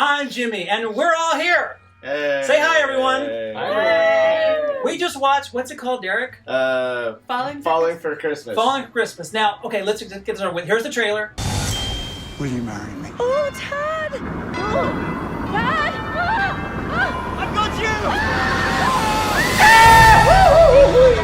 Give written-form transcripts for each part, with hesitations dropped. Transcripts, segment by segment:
I'm Jimmy, and we're all here. Hey. Say hi, everyone. Hey. We just watched, what's it called, Derek? Falling for Christmas. Falling for Christmas. Now, okay, let's get this over with. Here's the trailer. Will you marry me? Oh, Tad! Oh, Dad! I've got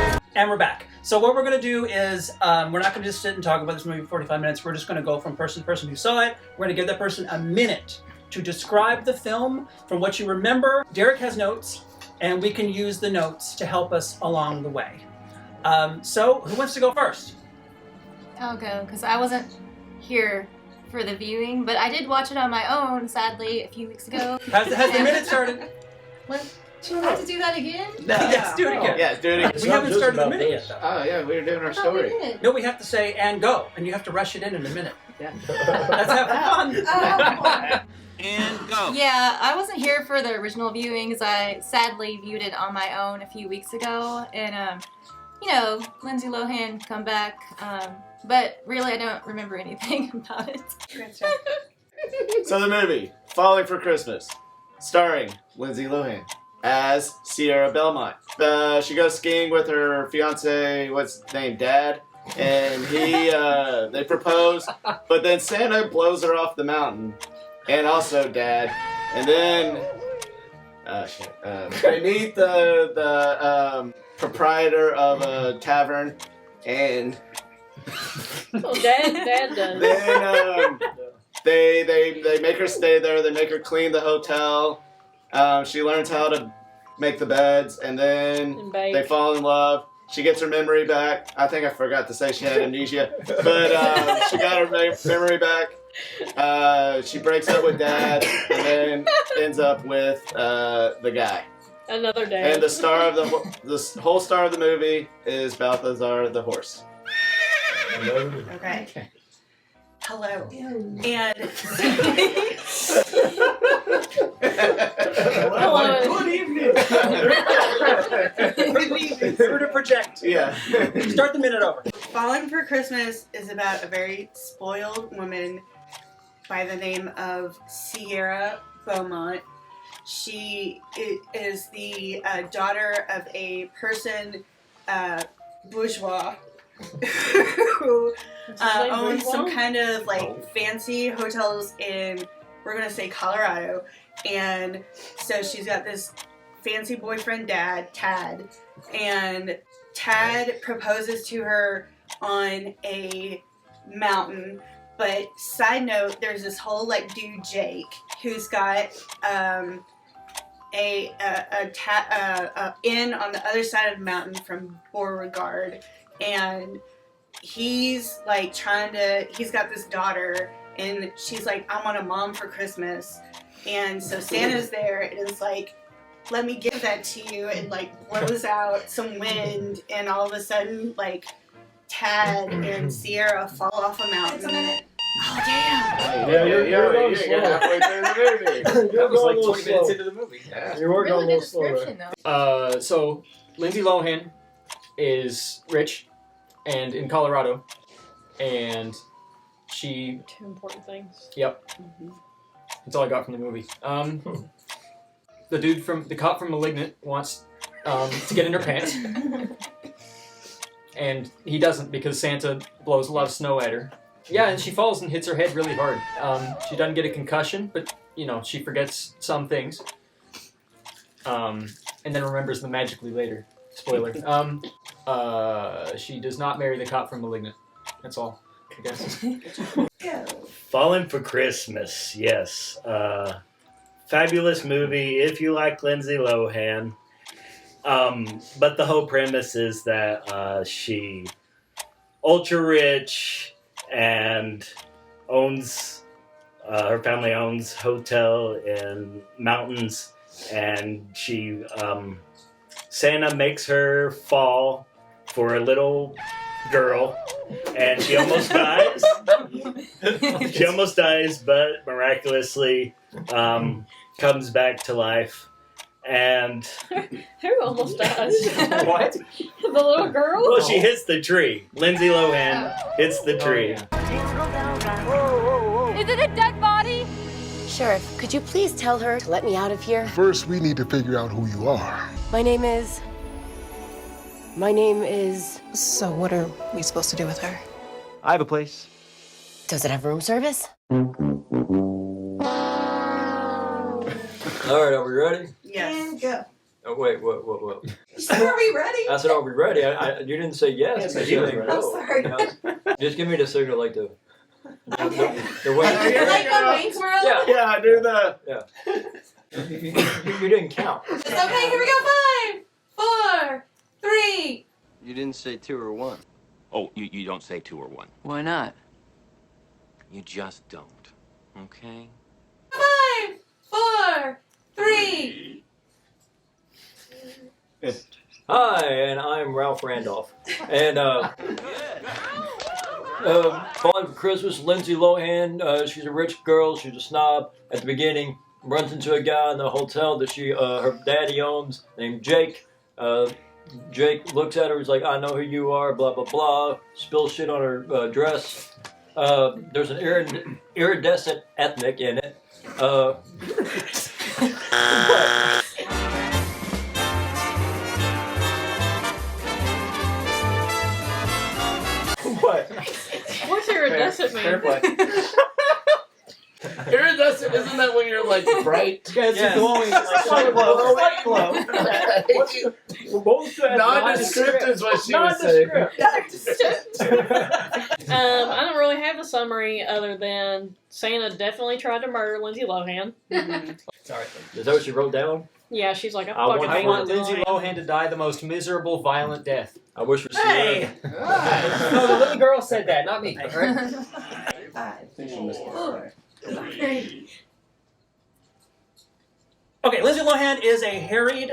you! And we're back. So what we're going to do is, we're not going to just sit and talk about this movie for 45 minutes. We're just going to go from person to person who saw it. We're going to give that person a minute to describe the film from what you remember. Derek has notes, and we can use the notes to help us along the way. So who wants to go first? I'll go, because I wasn't here for the viewing, but I did watch it on my own, sadly, a few weeks ago. Has the minute started? What? Do you have to do that again? No. Yes, do it again. Yeah, do it again. We haven't started the minute yet, though. Oh, yeah, we were doing our I thought we story. did. No, we have to say, and go, and you have to rush it in a minute. Yeah. Let's have fun. And go. Yeah, I wasn't here for the original viewings. I sadly viewed it on my own a few weeks ago, and you know, Lindsay Lohan come back, but really I don't remember anything about it. So the movie, Falling for Christmas, starring Lindsay Lohan as Sierra Belmont. She goes skiing with her fiance, what's his name, Dad, and they propose, but then Santa blows her off the mountain, and also Dad, and then they meet the proprietor of a tavern, and Dad done. then they make her stay there. They make her clean the hotel. She learns how to make the beds, and then they fall in love. She gets her memory back. I think I forgot to say she had amnesia, but she got her memory back. She breaks up with Dad, and then ends up with the guy. Another dad. And the whole star of the movie is Balthazar the horse. Okay. Hello. And Hello. Good evening. Good evening. Who to project? Yeah. Start the minute over. Falling for Christmas is about a very spoiled woman by the name of Sierra Beaumont. She is the daughter of a person, bourgeois, who owns some kind of like fancy hotels in, we're gonna say Colorado, and so she's got this fancy boyfriend dad, Tad, and Tad proposes to her on a mountain. But side note, there's this whole like dude Jake who's got a inn on the other side of the mountain from Beauregard, and he's like he's got this daughter, and she's like, I want a mom for Christmas, and so Santa's there and is like, let me give that to you, and like blows out some wind, and all of a sudden like Tad and Sierra fall off a mountain. Oh damn! Yeah, you're halfway through the movie. That was like 20 minutes into the movie. Yeah. You're working Really a good little slower. description, though. So Lindsay Lohan is rich and in Colorado, and she. Two important things. Yep. That's all I got from the movie. The cop from Malignant wants to get in her pants, and he doesn't because Santa blows a lot of snow at her. Yeah, and she falls and hits her head really hard. She doesn't get a concussion, but you know she forgets some things, and then remembers them magically later. Spoiler. She does not marry the cop from Malignant. That's all, I guess. Falling for Christmas, yes. Fabulous movie if you like Lindsay Lohan. But the whole premise is that she ultra rich and owns her family owns hotel in mountains, and she Santa makes her fall for a little girl, and she almost dies. She almost dies, but miraculously comes back to life. And Who almost dies? What? The little girl? well, she hits the tree. Lindsay Lohan hits the tree. Is it a dead body? Sheriff, could you please tell her to let me out of here? First, we need to figure out who you are. My name is... So what are we supposed to do with her? I have a place. Does it have room service? All right, are we ready? Yes. And go. Oh, wait, what? Are we ready? I said, are we ready? You didn't say yes. Yes, You I said did. no. I'm sorry. Just give me the signal like the Okay. the way. Like on Wayne's World? Yeah. Yeah, I do the. You didn't count. It's okay, here we go. 5, 4, 3. You didn't say 2 or 1. Oh, you don't say 2 or 1. Why not? You just don't. Okay? 5, 4, 3. Hi, and I'm Ralph Randolph. And Falling for Christmas, Lindsay Lohan. She's a rich girl. She's a snob. At the beginning, runs into a guy in the hotel that her daddy owns, named Jake. Jake looks at her. He's like, "I know who you are." Blah blah blah. Spills shit on her dress. There's an iridescent ethnic in it. What? What's iridescent mean? Iridescent, isn't that when you're like bright? Yeah, it's glowing. Slight glow. Slight glow. Nondescript is what she was saying. I don't really have a summary other than Santa definitely tried to murder Lindsay Lohan. Sorry. Is that what she wrote down? Yeah, she's like, I want I want Lindsay Lohan to die the most miserable, violent death. I wish we Hey! No, the little girl said that, not me. 5, 4, 3. Okay, Lindsay Lohan is a harried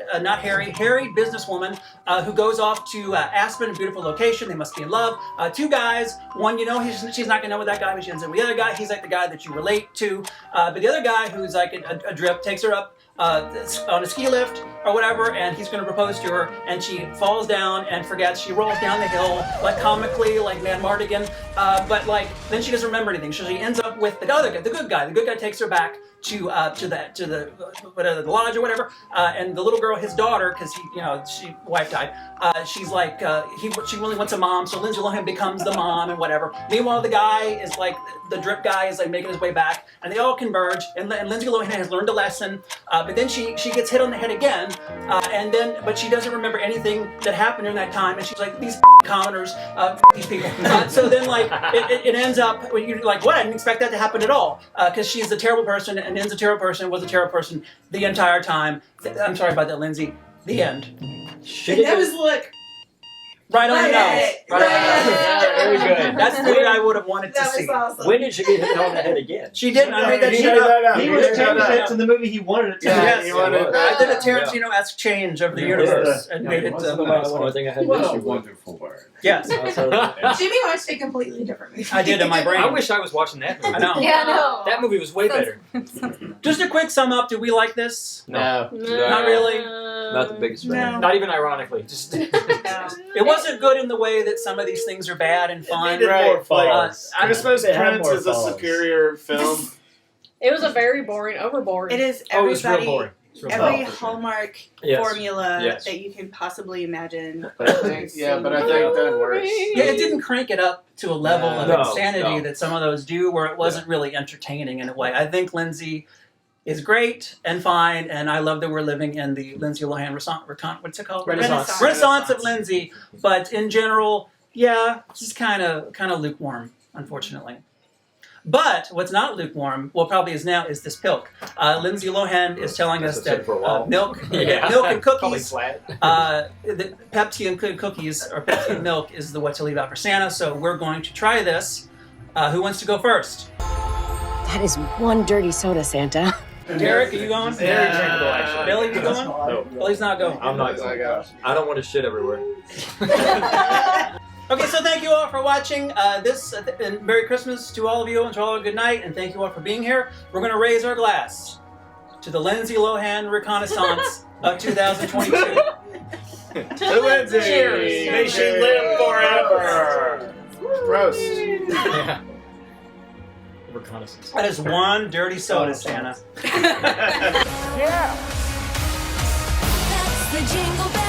businesswoman who goes off to Aspen, a beautiful location. They must be in love. 2 guys. One, she's not going to know with that guy, but she ends up with the other guy. He's like the guy that you relate to. But the other guy, who's like a drip, takes her up on a ski lift or whatever, and he's going to propose to her, and she falls down and forgets. She rolls down the hill, like comically, like Van Mardigan, but like then she doesn't remember anything. So she ends up with the other guy, the good guy. The good guy takes her back to the lodge or whatever, and the little girl, his daughter, because wife died. She's like she really wants a mom, so Lindsay Lohan becomes the mom and whatever. Meanwhile, the guy is like the drip guy is like making his way back, and they all converge. And Lindsay Lohan has learned a lesson, but then she gets hit on the head again, but she doesn't remember anything that happened during that time, and she's like, these commoners, these people. So then like it ends up when you're like, what? I didn't expect that to happen at all, because she's a terrible person, and is a terrible person, was a terrible person the entire time. I'm sorry about that, Lindsay. The end. That was look. Right on the nose. Right on the nose. Very good. That's the way I would have wanted to That was see. awesome. When did she get hit on the head again? She didn't. I made that He shit made up. that up. He He was made that changing up. it to the movie he wanted it to. Yes. He wanted that. I did a Tarantino-esque change of the universe and made it. That's the only thing I had this year. wonderful word. Yes, Jimmy watched a completely different movie. I did in my brain. I wish I was watching that movie. I know. Yeah, no. That movie was way better. Just a quick sum up. Do we like this? No. Not really. Not the biggest fan. Not even ironically. Just It wasn't good in the way that some of these things are bad and fun. Needed more falls. Christmas It had Prince more is a falls. superior film. It was a very boring, overboard. It is oh, it was real everybody, boring. It was real every boring. Hallmark Yes. formula Yes. that you can possibly imagine. But I think that works. Yeah, it didn't crank it up to a level of No, insanity no. that some of those do, where it wasn't really entertaining in a way. I think Lindsay is great and fine, and I love that we're living in the Lindsay Lohan what's it called? Renaissance. Renaissance of Lindsay. But in general, yeah, it's just kind of lukewarm, unfortunately. But what's not lukewarm, well, probably is now, is this pilk. Lindsay Lohan is telling us That's what I've said that for a while. milk, Yeah. milk and Probably cookies, flat. the Pepsi and cookies or Pepsi and milk is the what to leave out for Santa. So we're going to try this. Who wants to go first? That is one dirty soda, Santa. Derek, are you going? Very drinkable, actually. Billy, you going? No. Billy's not going. I'm not going. I don't want to shit everywhere. Okay, so thank you all for watching this, and Merry Christmas to all of you, and to all a good night, and thank you all for being here. We're going to raise our glass to the Lindsay Lohan Reconnaissance of 2022. To Lindsay! Cheers. May she live forever. Roast. Yeah. reconnaissance. That is one dirty soda, Santa. Yeah. That's the jingle bell.